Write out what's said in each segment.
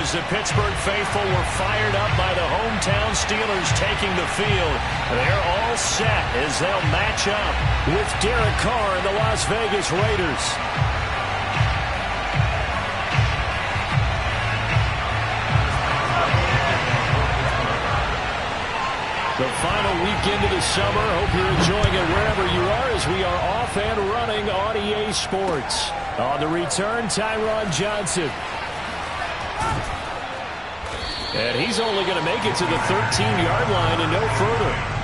as the Pittsburgh faithful were fired up by the hometown Steelers taking the field. They're all set as they'll match up with Derek Carr and the Las Vegas Raiders. The final weekend of the summer. Hope you're enjoying it wherever you are as we are off and running on EA Sports. On the return, Tyron Johnson. And he's only going to make it to the 13-yard line and no further.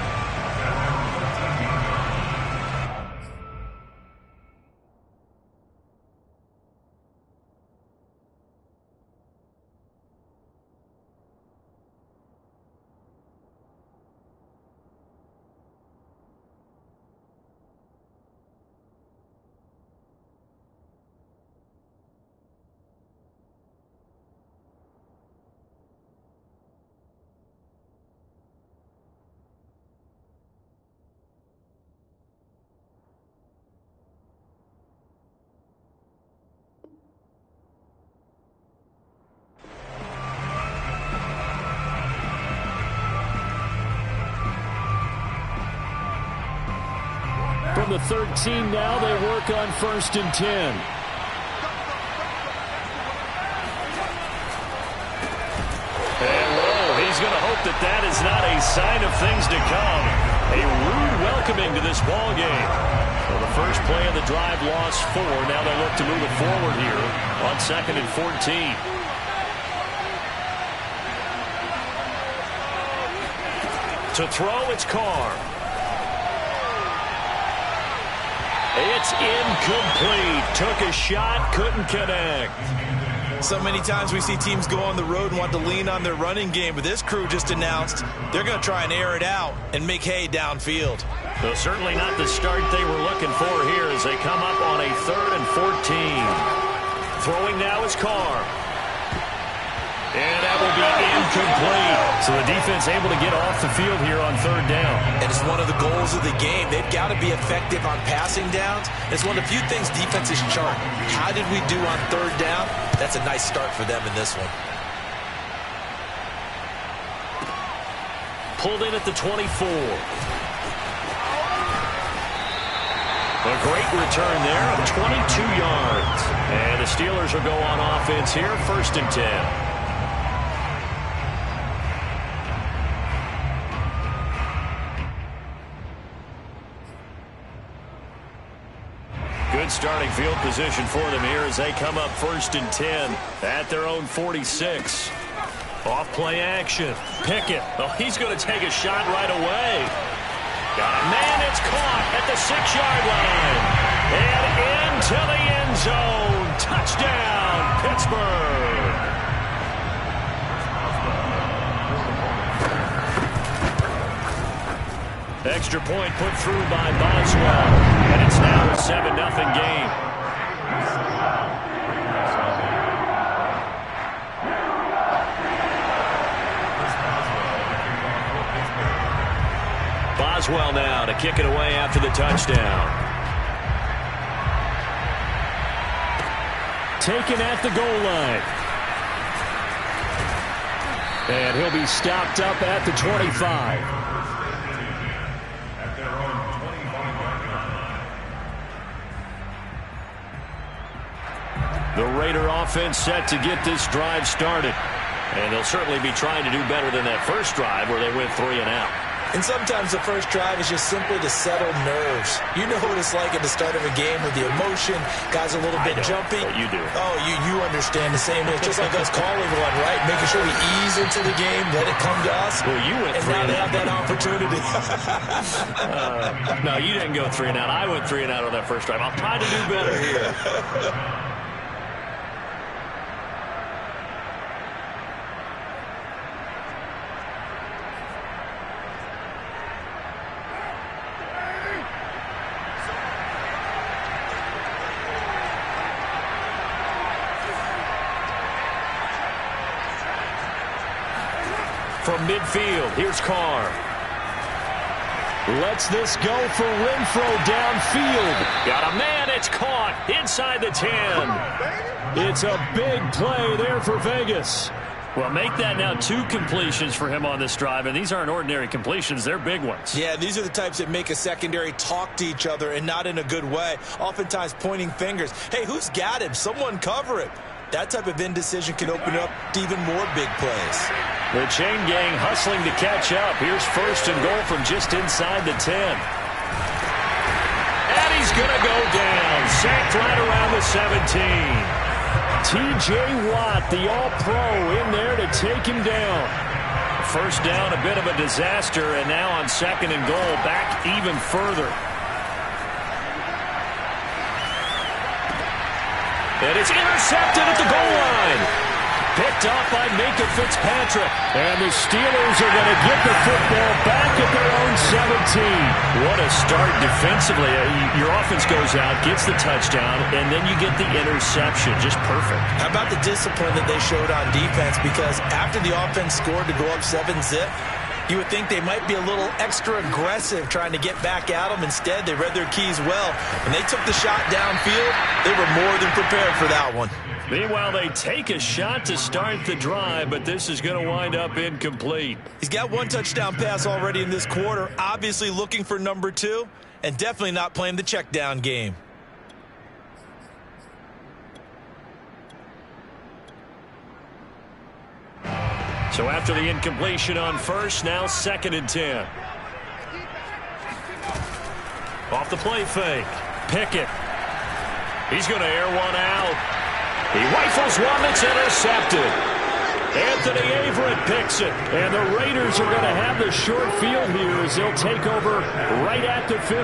From the 13 now, they work on 1st and 10. And whoa, he's going to hope that that is not a sign of things to come. A rude welcoming to this ball game. So the first play of the drive lost 4. Now they look to move it forward here on 2nd and 14. To throw, it's Carr. It's incomplete. Took a shot, couldn't connect. So many times we see teams go on the road and want to lean on their running game, but this crew just announced they're going to try and air it out and make hay downfield. So certainly not the start they were looking for here as they come up on a 3rd and 14. Throwing now is Carr. And that will be incomplete. So the defense able to get off the field here on 3rd down. And it's one of the goals of the game. They've got to be effective on passing downs. It's one of the few things defenses chart. How did we do on 3rd down? That's a nice start for them in this one. Pulled in at the 24. A great return there of 22 yards. And the Steelers will go on offense here, 1st and 10. Good starting field position for them here as they come up 1st and 10 at their own 46. Off play action. Pickett. Oh, he's going to take a shot right away. Got a man. It's caught at the 6-yard line. And into the end zone. Touchdown, Pittsburgh. Extra point put through by Boswell. And it's now a 7-0 game. Boswell now to kick it away after the touchdown. Taken at the goal line. And he'll be stopped up at the 25. The Raider offense set to get this drive started. And they'll certainly be trying to do better than that first drive where they went 3 and out. And sometimes the first drive is just simply to settle nerves. You know what it's like at the start of a game with the emotion. Guys a little bit jumpy. You do. Oh, you understand the same. It's just like us calling one, right? Making sure we ease into the game, let it come to us. Well, you went 3 and now they have that opportunity. No, you didn't go 3 and out. I went 3 and out on that first drive. I'll try to do better here. From midfield, here's Carr. Lets this go for Renfro downfield. Got a man, it's caught inside the 10. It's a big play there for Vegas. Well, make that now 2 completions for him on this drive, and these aren't ordinary completions. They're big ones. Yeah, these are the types that make a secondary talk to each other and not in a good way, oftentimes pointing fingers. Hey, who's got him? Someone cover it. That type of indecision can open up to even more big plays. The chain gang hustling to catch up. Here's 1st and goal from just inside the 10. And he's going to go down. Sacked right around the 17. T.J. Watt, the All-Pro, in there to take him down. First down, a bit of a disaster, and now on 2nd and goal, back even further. And it's intercepted at the goal line. Picked off by Minkah Fitzpatrick. And the Steelers are going to get the football back at their own 17. What a start defensively. Your offense goes out, gets the touchdown, and then you get the interception. Just perfect. How about the discipline that they showed on defense? Because after the offense scored to go up 7-zip, you would think they might be a little extra aggressive trying to get back at them. Instead, they read their keys well. When they took the shot downfield, they were more than prepared for that one. Meanwhile, they take a shot to start the drive, but this is going to wind up incomplete. He's got 1 touchdown pass already in this quarter, obviously looking for number 2, and definitely not playing the check down game. So after the incompletion on 1st, now 2nd and 10. Off the play fake. Pickett. He's going to air one out. He rifles one that's intercepted. Anthony Averett picks it. And the Raiders are going to have the short field here as they'll take over right at the 50.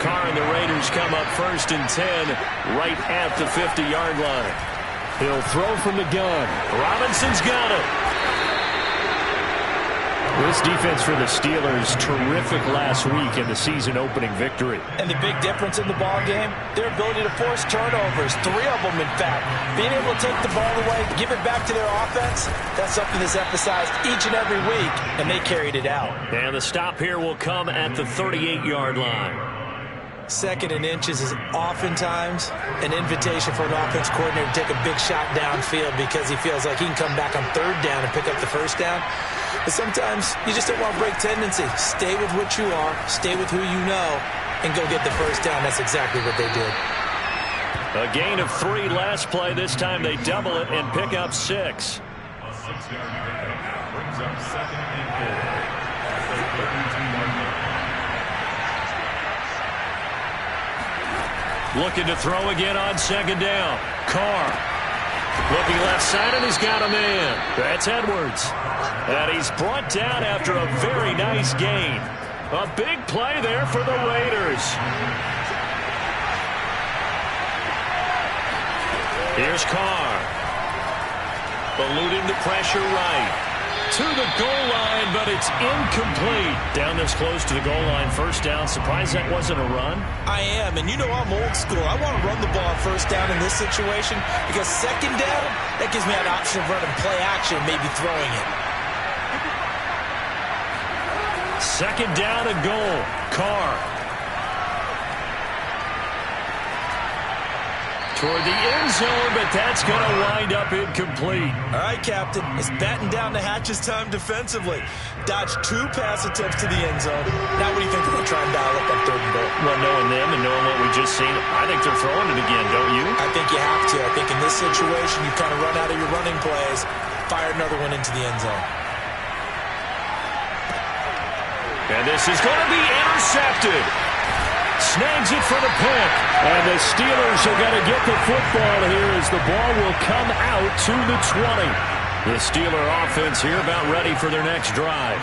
Carr and the Raiders come up 1st and 10 right at the 50-yard line. He'll throw from the gun. Robinson's got it. This defense for the Steelers, terrific last week in the season-opening victory. And the big difference in the ball game, their ability to force turnovers, 3 of them, in fact. Being able to take the ball away, give it back to their offense, that's something that's emphasized each and every week, and they carried it out. And the stop here will come at the 38-yard line. 2nd and inches is oftentimes an invitation for an offense coordinator to take a big shot downfield because he feels like he can come back on 3rd down and pick up the 1st down. But sometimes you just don't want to break tendency. Stay with what you are, stay with who you know, and go get the 1st down. That's exactly what they did. A gain of 3 last play. This time they double it and pick up 6. A 6-yard pickup brings up 2nd and goal. Looking to throw again on 2nd down. Carr. Looking left side, and he's got a man. That's Edwards. And he's brought down after a very nice gain. A big play there for the Raiders. Here's Carr. Eluding the pressure right. To the goal line, but it's incomplete. Down this close to the goal line, 1st down. Surprised that wasn't a run? I am, and you know I'm old school. I want to run the ball 1st down in this situation because 2nd down, that gives me an option of running play action, maybe throwing it. 2nd down and goal. Carr. Toward the end zone, but that's going to wind up incomplete. All right, Captain. It's batten down the hatches time defensively. Dodged 2 pass attempts to the end zone. Now what do you think they're going to try and dial up on 3rd and goal? Well, knowing them and knowing what we just seen, I think they're throwing it again, don't you? I think you have to. I think in this situation, you kind of run out of your running plays, fire another one into the end zone. And this is going to be intercepted. Snags it for the pick. And the Steelers are going to get the football here as the ball will come out to the 20. The Steeler offense here about ready for their next drive.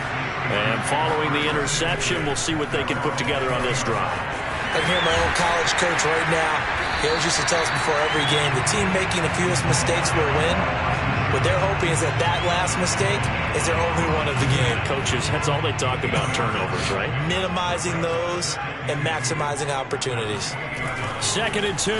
And following the interception, we'll see what they can put together on this drive. I can hear my old college coach right now. He always used to tell us before every game, the team making the fewest mistakes will win. What they're hoping is that last mistake is their only one of the game. Coaches, that's all they talk about, turnovers, right? Minimizing those and maximizing opportunities. 2nd and 2.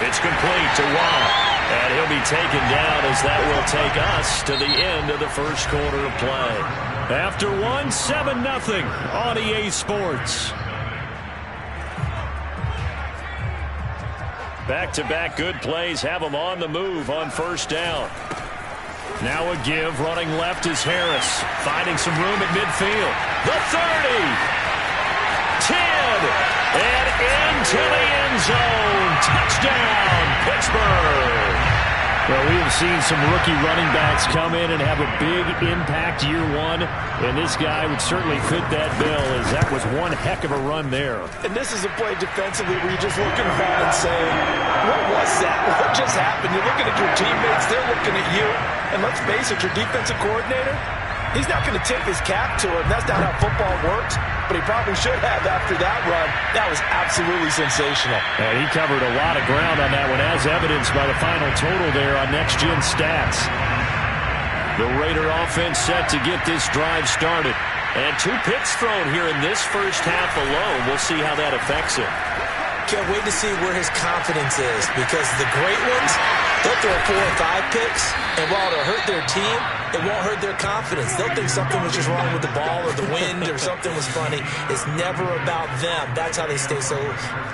It's complete to Watt. And he'll be taken down as that will take us to the end of the 1st quarter of play. After 1, 7-0 on EA Sports. Back-to-back good plays have them on the move on first down. Now a give. Running left is Harris. Finding some room at midfield. The 30. 10. And into the end zone. Touchdown, Pittsburgh. Well, we have seen some rookie running backs come in and have a big impact year one, and this guy would certainly fit that bill, as that was one heck of a run there. And this is a play defensively where you're just looking around and saying, what was that? What just happened? You're looking at your teammates, they're looking at you, and let's face it, your defensive coordinator, he's not going to tip his cap to him. That's not how football works, but he probably should have after that run. That was absolutely sensational. And he covered a lot of ground on that one, as evidenced by the final total there on Next Gen Stats. The Raider offense set to get this drive started. And 2 picks thrown here in this first half alone. We'll see how that affects him. Can't wait to see where his confidence is, because the great ones, they'll throw 4 or 5 picks, and while it'll hurt their team, it won't hurt their confidence. They'll think something was just wrong with the ball or the wind or something was funny. It's never about them. That's how they stay so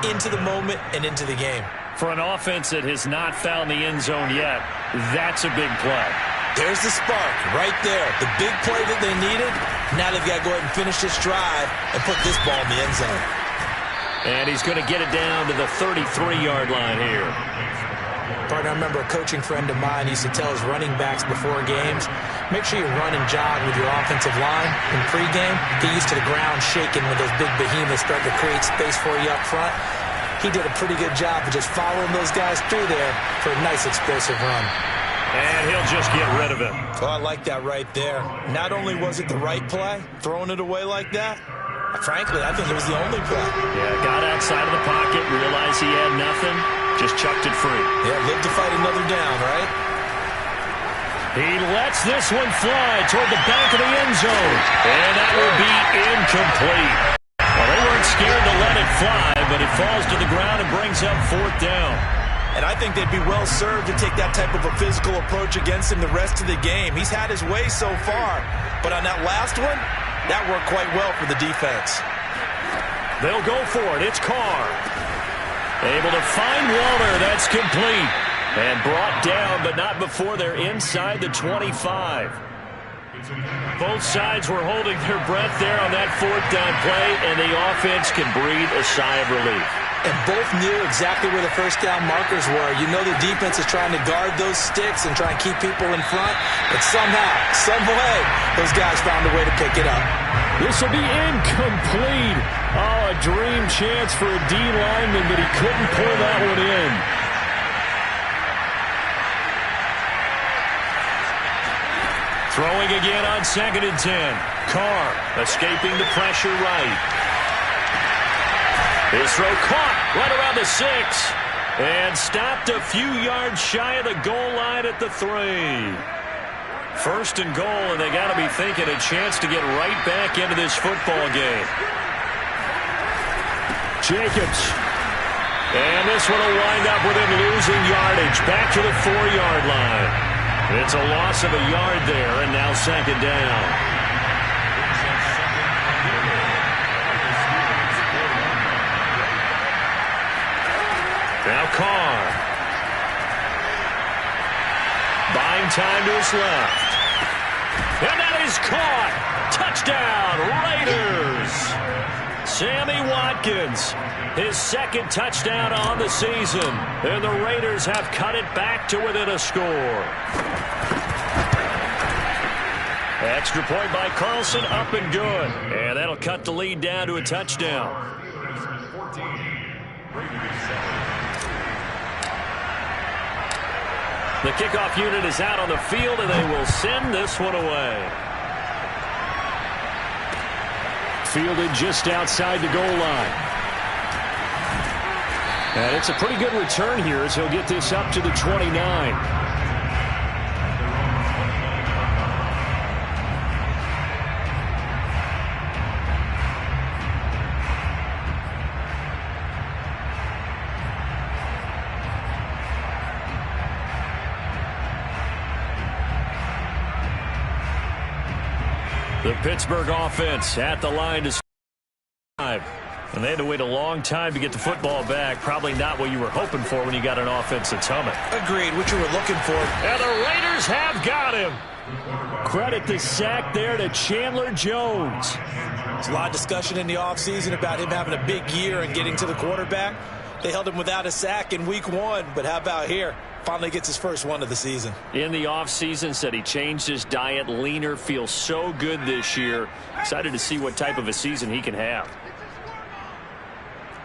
into the moment and into the game. For an offense that has not found the end zone yet, that's a big play. There's the spark right there. The big play that they needed. Now they've got to go ahead and finish this drive and put this ball in the end zone. And he's going to get it down to the 33-yard line here. Partner, I remember a coaching friend of mine used to tell his running backs before games, make sure you run and jog with your offensive line in pregame. Get used to the ground shaking when those big behemoths start to create space for you up front. He did a pretty good job of just following those guys through there for a nice explosive run. And he'll just get rid of it. Oh, I like that right there. Not only was it the right play, throwing it away like that, frankly, I think it was the only play. Yeah, got outside of the pocket, realized he had nothing, just chucked it free. Yeah, live to fight another down, right? He lets this one fly toward the back of the end zone. And that will be incomplete. Well, they weren't scared to let it fly, but it falls to the ground and brings up 4th down. And I think they'd be well served to take that type of a physical approach against him the rest of the game. He's had his way so far, but on that last one, that worked quite well for the defense. They'll go for it. It's Carr. Able to find Waller. That's complete. And brought down, but not before they're inside the 25. Both sides were holding their breath there on that 4th down play, and the offense can breathe a sigh of relief. And both knew exactly where the first down markers were. You know the defense is trying to guard those sticks and try and keep people in front. But somehow, some way, those guys found a way to pick it up. This will be incomplete. Oh, a dream chance for a D lineman, but he couldn't pull that one in. Throwing again on 2nd and 10. Carr escaping the pressure right. His throw caught right around the 6. And stopped a few yards shy of the goal line at the 3. 1st and goal, and they got to be thinking a chance to get right back into this football game. Jacobs. And this one will wind up with him losing yardage. Back to the 4-yard line. It's a loss of a yard there, and now 2nd down. Now Carr. Buying time to his left. And that is caught. Touchdown, Raiders. Sammy Watkins, his 2nd touchdown on the season. And the Raiders have cut it back to within a score. Extra point by Carlson, up and good. And that'll cut the lead down to a touchdown. The kickoff unit is out on the field, and they will send this one away. Fielded just outside the goal line. And it's a pretty good return here as he'll get this up to the 29. The Pittsburgh offense at the line to 5. And they had to wait a long time to get the football back. Probably not what you were hoping for when you got an offense that's humming. Agreed, what you were looking for. And the Raiders have got him. Credit the sack there to Chandler Jones. There's a lot of discussion in the offseason about him having a big year and getting to the quarterback. They held him without a sack in week 1, but how about here? Finally gets his first one of the season. In the offseason, said he changed his diet, leaner, feels so good this year. Excited to see what type of a season he can have.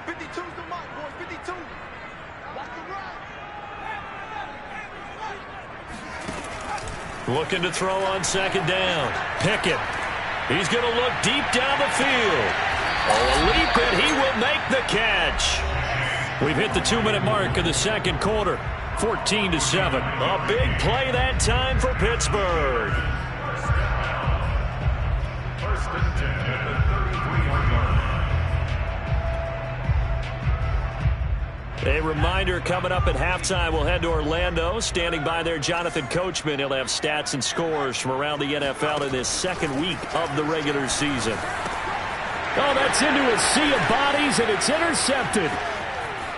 52's the mark, boys. 52. Watch the run. Looking to throw on second down. Pickett. He's going to look deep down the field. Oh, a leap, and he will make the catch. We've hit the 2-minute mark of the second quarter. 14-7. A big play that time for Pittsburgh. First and 10 at the 33-yard line. A reminder, coming up at halftime, we'll head to Orlando. Standing by there, Jonathan Coachman. He'll have stats and scores from around the NFL in this second week of the regular season. Oh, that's into a sea of bodies, and it's intercepted.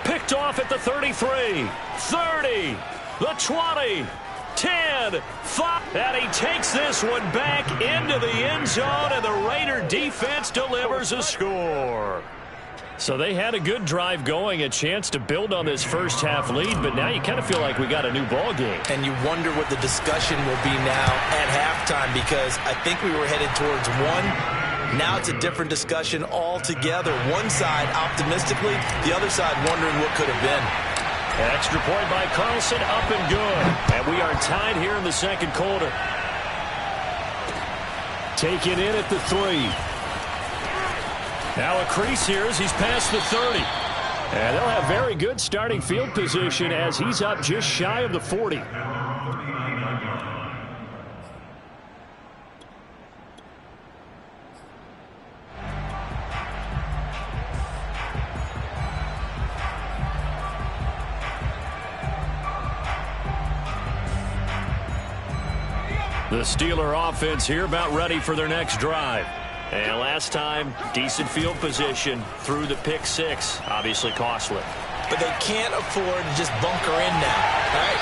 Picked off at the 33, 30, the 20, 10, 5. And he takes this one back into the end zone, and the Raider defense delivers a score. So they had a good drive going, a chance to build on this first half lead, but now you kind of feel like we got a new ball game. And you wonder what the discussion will be now at halftime, because I think we were headed towards one. Now it's a different discussion altogether. One side optimistically, the other side wondering what could have been. Extra point by Carlson, up and good. And we are tied here in the second quarter. Taken in at the 3. Now a crease here as he's past the 30. And they'll have very good starting field position as he's up just shy of the 40. The Steeler offense here about ready for their next drive. And last time, decent field position through the pick 6. Obviously costly. But they can't afford to just bunker in now. All right?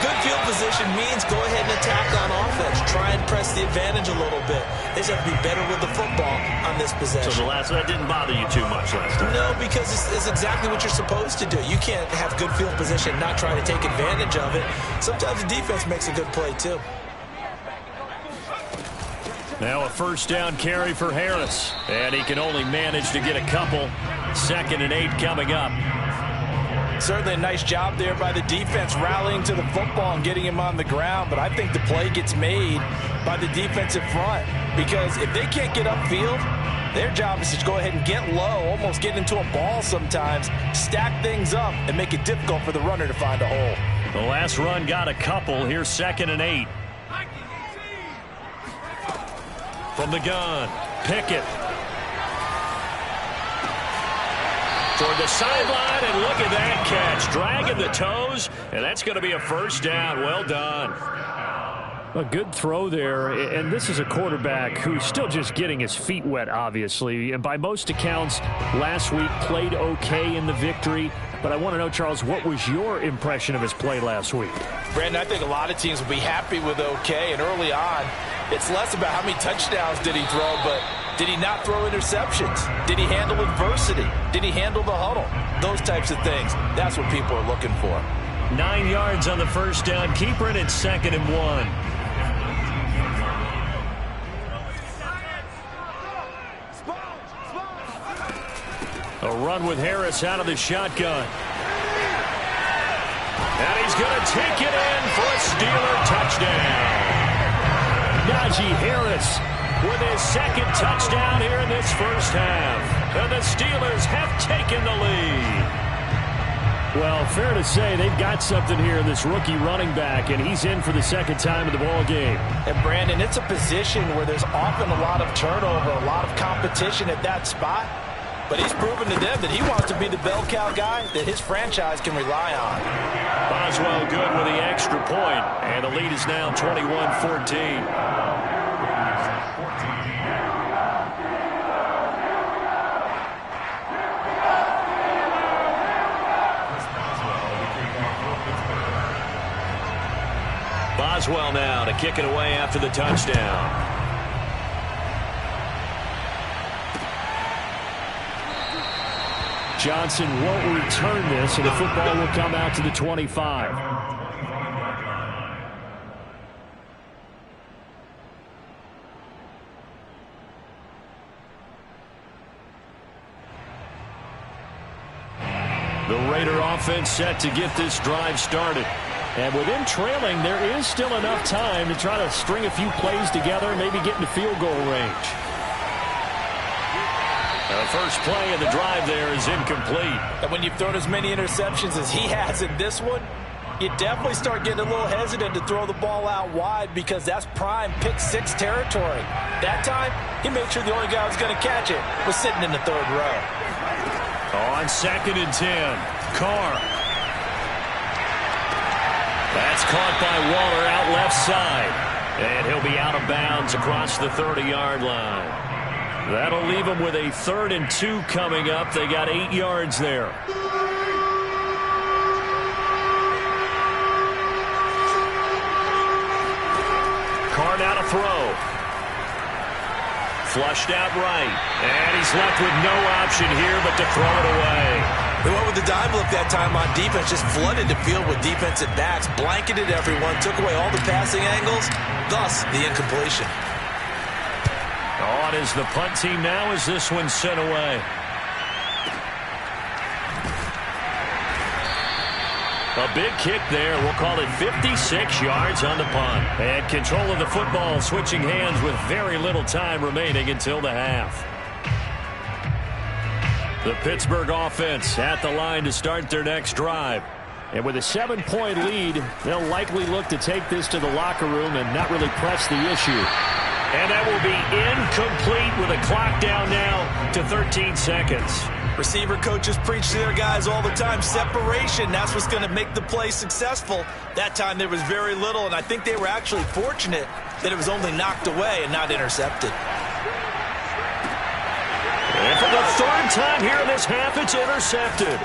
Good field position means go ahead and attack on offense. Try and press the advantage a little bit. They just have to be better with the football on this possession. So that didn't bother you too much last time? No, because it's exactly what you're supposed to do. You can't have good field position and not try to take advantage of it. Sometimes the defense makes a good play, too. Now a first down carry for Harris. And he can only manage to get a couple. 2nd and 8 coming up. Certainly a nice job there by the defense rallying to the football and getting him on the ground. But I think the play gets made by the defensive front. Because if they can't get upfield, their job is to go ahead and get low, almost get into a ball sometimes, stack things up, and make it difficult for the runner to find a hole. The last run got a couple. Here's 2nd and 8. From the gun, Pickett. Toward the sideline, and look at that catch. Dragging the toes, and that's going to be a first down. Well done. A good throw there, and this is a quarterback who's still just getting his feet wet, obviously. And by most accounts, last week played okay in the victory. But I want to know, Charles, what was your impression of his play last week? Brandon, I think a lot of teams will be happy with okay, and early on, it's less about how many touchdowns did he throw, but did he not throw interceptions? Did he handle adversity? Did he handle the huddle? Those types of things. That's what people are looking for. 9 yards on the first down. Keeper, and it's 2nd and 1. A run with Harris out of the shotgun. And he's going to take it in for a Steeler touchdown. Najee Harris with his 2nd touchdown here in this first half. And the Steelers have taken the lead. Well, fair to say they've got something here in this rookie running back, and he's in for the 2nd time of the ball game. And, Brandon, it's a position where there's often a lot of turnover, a lot of competition at that spot. But he's proven to them that he wants to be the bell cow guy that his franchise can rely on. Boswell good with the extra point, and the lead is now 21-14. Boswell now to kick it away after the touchdown. Johnson won't return this, and the football will come out to the 25. The Raider offense set to get this drive started. And with them trailing, there is still enough time to try to string a few plays together, maybe get into field goal range. The first play of the drive there is incomplete. And when you've thrown as many interceptions as he has in this one, you definitely start getting a little hesitant to throw the ball out wide because that's prime pick-6 territory. That time, he made sure the only guy who was going to catch it was sitting in the third row. On 2nd and 10, Carr. That's caught by Waller out left side. And he'll be out of bounds across the 30-yard line. That'll leave them with a 3rd and 2 coming up. They got 8 yards there. Carr now to throw. Flushed out right. And he's left with no option here but to throw it away. They went with the dime look that time on defense, just flooded the field with defensive backs, blanketed everyone, took away all the passing angles, thus the incompletion. On is the punt team now as this one's sent away. A big kick there. We'll call it 56 yards on the punt. And control of the football switching hands with very little time remaining until the half. The Pittsburgh offense at the line to start their next drive. And with a 7-point lead, they'll likely look to take this to the locker room and not really press the issue. And that will be incomplete with a clock down now to 13 seconds. Receiver coaches preach to their guys all the time. Separation, that's what's going to make the play successful. That time there was very little, and I think they were actually fortunate that it was only knocked away and not intercepted. And for the 3rd time here in this half, it's intercepted.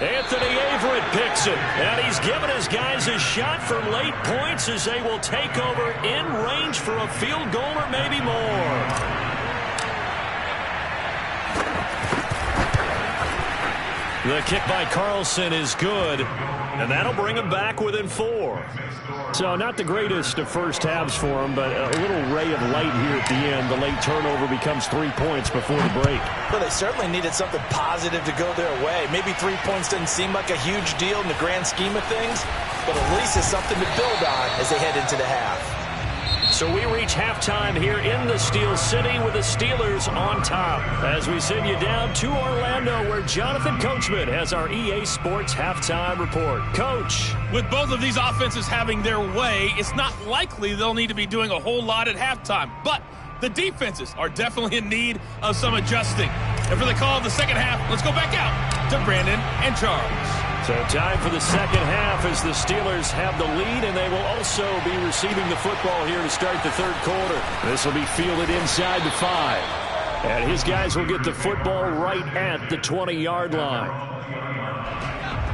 Anthony Averett picks it, and he's given his guys a shot for late points as they will take over in range for a field goal or maybe more. The kick by Carlson is good, and that'll bring him back within 4. So not the greatest of first halves for him, but a little ray of light here at the end. The late turnover becomes 3 points before the break. Well, they certainly needed something positive to go their way. Maybe 3 points doesn't seem like a huge deal in the grand scheme of things, but at least it's something to build on as they head into the half. So we reach halftime here in the Steel City with the Steelers on top. As we send you down to Orlando where Jonathan Coachman has our EA Sports halftime report. Coach. With both of these offenses having their way, it's not likely they'll need to be doing a whole lot at halftime. But the defenses are definitely in need of some adjusting. And for the call of the second half, let's go back out to Brandon and Charles. So time for the second half as the Steelers have the lead, and they will also be receiving the football here to start the 3rd quarter. This will be fielded inside the 5. And his guys will get the football right at the 20-yard line.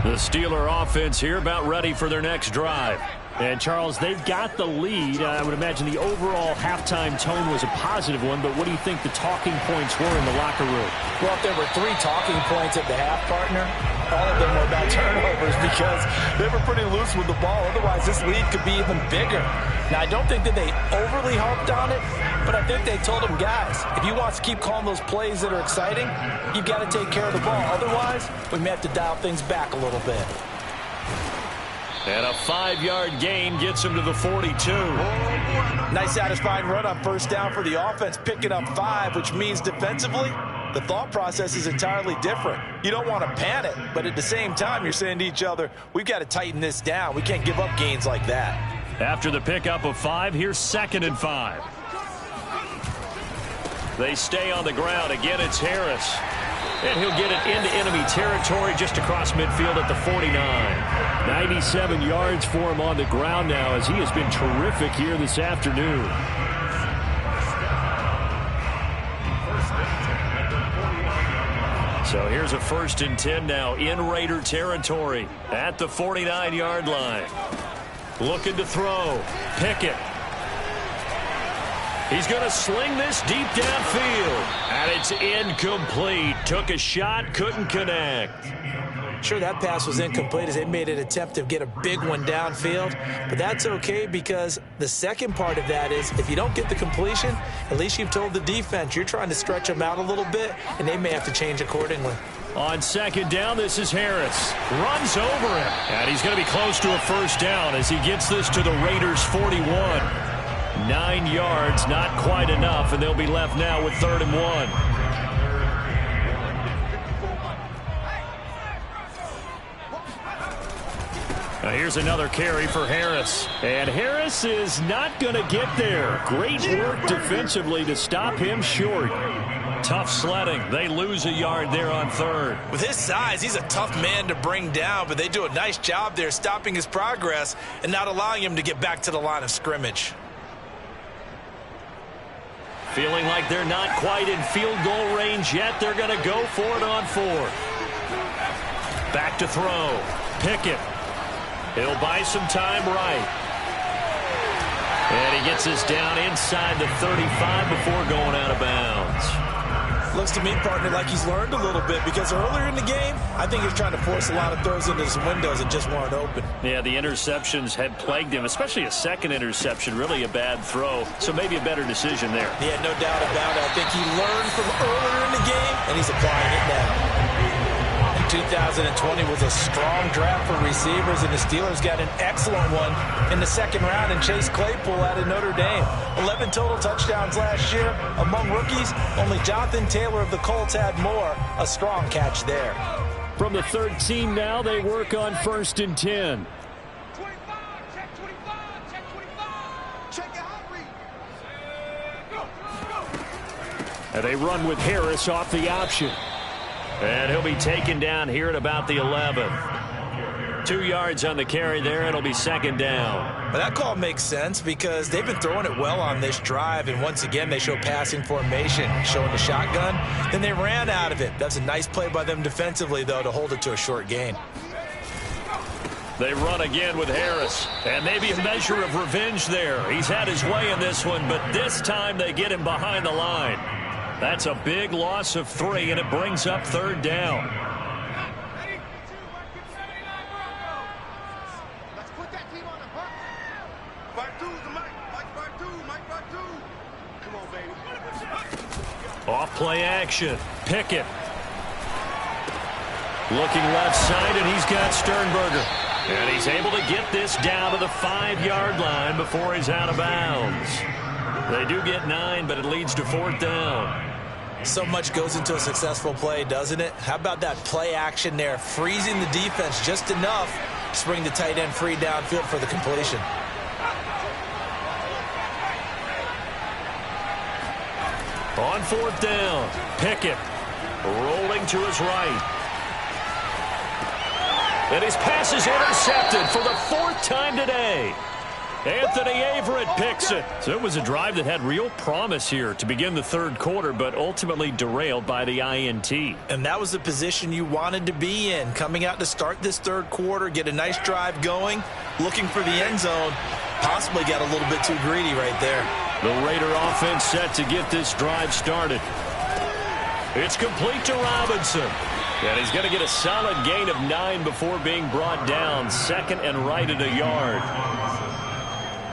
The Steeler offense here about ready for their next drive. And, Charles, they've got the lead. I would imagine the overall halftime tone was a positive one, but what do you think the talking points were in the locker room? Well, if there were 3 talking points at the half, partner, all of them were about turnovers because they were pretty loose with the ball. Otherwise, this lead could be even bigger. Now, I don't think that they overly harped on it, but I think they told them, guys, if you want to keep calling those plays that are exciting, you've got to take care of the ball. Otherwise, we may have to dial things back a little bit. And a 5-yard gain gets him to the 42. Nice satisfying run on first down for the offense, picking up 5, which means defensively, the thought process is entirely different. You don't want to panic, but at the same time, you're saying to each other, we've got to tighten this down. We can't give up gains like that. After the pickup of 5, here's 2nd and 5. They stay on the ground. Again, it's Harris. And he'll get it into enemy territory just across midfield at the 49. 97 yards for him on the ground now as he has been terrific here this afternoon. So here's a 1st and 10 now in Raider territory at the 49-yard line. Looking to throw. Pickett. He's going to sling this deep downfield. And it's incomplete. Took a shot, couldn't connect. Sure, that pass was incomplete as they made an attempt to get a big one downfield. But that's okay because the second part of that is if you don't get the completion, at least you've told the defense you're trying to stretch them out a little bit, and they may have to change accordingly. On second down, this is Harris. Runs over him. And he's going to be close to a first down as he gets this to the Raiders' 41. 9 yards, not quite enough, and they'll be left now with 3rd and 1. Now here's another carry for Harris. And Harris is not going to get there. Great work defensively to stop him short. Tough sledding. They lose a yard there on 3rd. With his size, he's a tough man to bring down, but they do a nice job there stopping his progress and not allowing him to get back to the line of scrimmage. Feeling like they're not quite in field goal range yet. They're going to go for it on 4th. Back to throw. Pickett. He'll buy some time right. And he gets this down inside the 35 before going out of bounds. Looks to me, partner, like he's learned a little bit because earlier in the game, I think he was trying to force a lot of throws into some windows that just weren't open. Yeah, the interceptions had plagued him, especially a second interception, really a bad throw. So maybe a better decision there. Yeah, no doubt about it. I think he learned from earlier in the game, and he's applying it now. 2020 was a strong draft for receivers, and the Steelers got an excellent one in the second round in Chase Claypool out of Notre Dame. 11 total touchdowns last year. Among rookies, only Jonathan Taylor of the Colts had more. A strong catch there. From the 13 now, they work on 1st and 10. 25, check 25, check 25. Check your hot read. Go. And they run with Harris off the option. And he'll be taken down here at about the 11. 2 yards on the carry there. It'll be 2nd down. But that call makes sense because they've been throwing it well on this drive, and once again they show passing formation, showing the shotgun. Then they ran out of it. That's a nice play by them defensively, though, to hold it to a short gain. They run again with Harris. And maybe a measure of revenge there. He's had his way in this one, but this time they get him behind the line. That's a big loss of 3, and it brings up 3rd down. Let's put that team on the bus. 5-2's the Mike 5-2, Mike 5-2. Come on, baby. Off play action. Pickett. Looking left side, and he's got Sternberger. And he's able to get this down to the 5-yard line before he's out of bounds. They do get 9, but it leads to 4th down. So much goes into a successful play, doesn't it? How about that play action there, freezing the defense just enough to bring the tight end free downfield for the completion. On 4th down, Pickett rolling to his right. And his pass is intercepted for the 4th time today. Anthony Averett picks it. So it was a drive that had real promise here to begin the 3rd quarter, but ultimately derailed by the INT. And that was the position you wanted to be in, coming out to start this 3rd quarter, get a nice drive going, looking for the end zone, possibly got a little bit too greedy right there. The Raider offense set to get this drive started. It's complete to Robinson. And he's going to get a solid gain of 9 before being brought down. 2nd and right at a yard.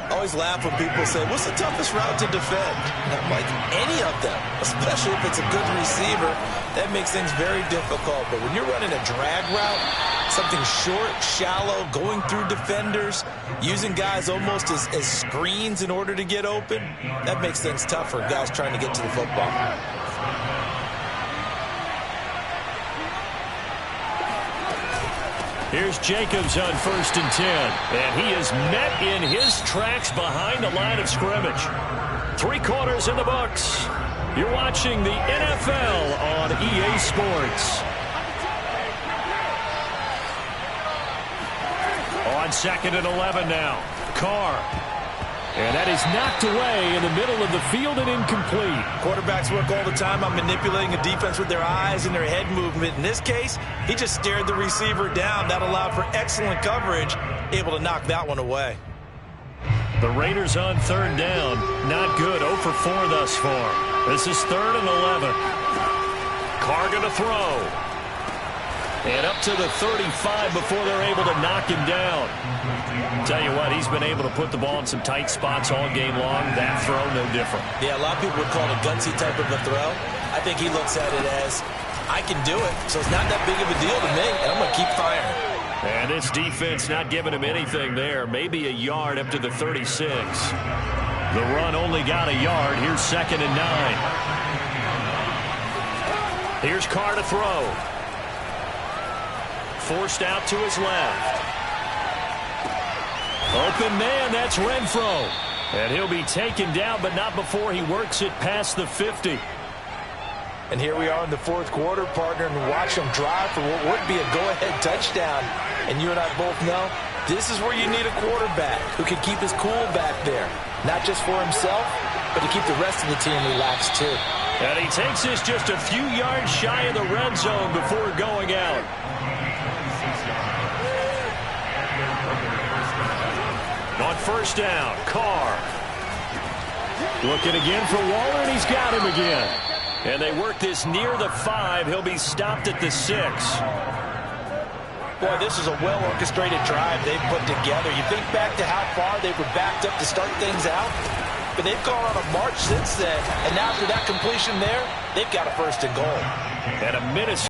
I always laugh when people say, what's the toughest route to defend? And I'm like, any of them, especially if it's a good receiver. That makes things very difficult. But when you're running a drag route, something short, shallow, going through defenders, using guys almost as screens in order to get open, that makes things tough for guys trying to get to the football. Here's Jacobs on 1st and 10. And he is met in his tracks behind the line of scrimmage. 3 quarters in the books. You're watching the NFL on EA Sports. On 2nd and 11 now. Carr. And that is knocked away in the middle of the field and incomplete. Quarterbacks work all the time on manipulating a defense with their eyes and their head movement. In this case, he just stared the receiver down. That allowed for excellent coverage, able to knock that one away. The Raiders on third down. Not good. 0 for 4 thus far. This is 3rd and 11. Carr going to throw. And up to the 35 before they're able to knock him down. Tell you what, he's been able to put the ball in some tight spots all game long. That throw, no different. Yeah, a lot of people would call it a gutsy type of a throw. I think he looks at it as, I can do it, so it's not that big of a deal to me, and I'm going to keep firing. And this defense not giving him anything there. Maybe a yard up to the 36. The run only got a yard. Here's 2nd and 9. Here's Carr to throw. Forced out to his left. Open man, that's Renfro. And he'll be taken down, but not before he works it past the 50. And here we are in the 4th quarter, partner, and watch them drive for what would be a go-ahead touchdown. And you and I both know this is where you need a quarterback who can keep his cool back there. Not just for himself, but to keep the rest of the team relaxed too. And he takes this just a few yards shy of the red zone before going out. On 1st down, Carr. Looking again for Waller, and he's got him again. And they work this near the 5. He'll be stopped at the 6. Boy, this is a well-orchestrated drive they've put together. You think back to how far they were backed up to start things out, but they've gone on a march since then. And now after that completion there, they've got a 1st and goal. And a minute.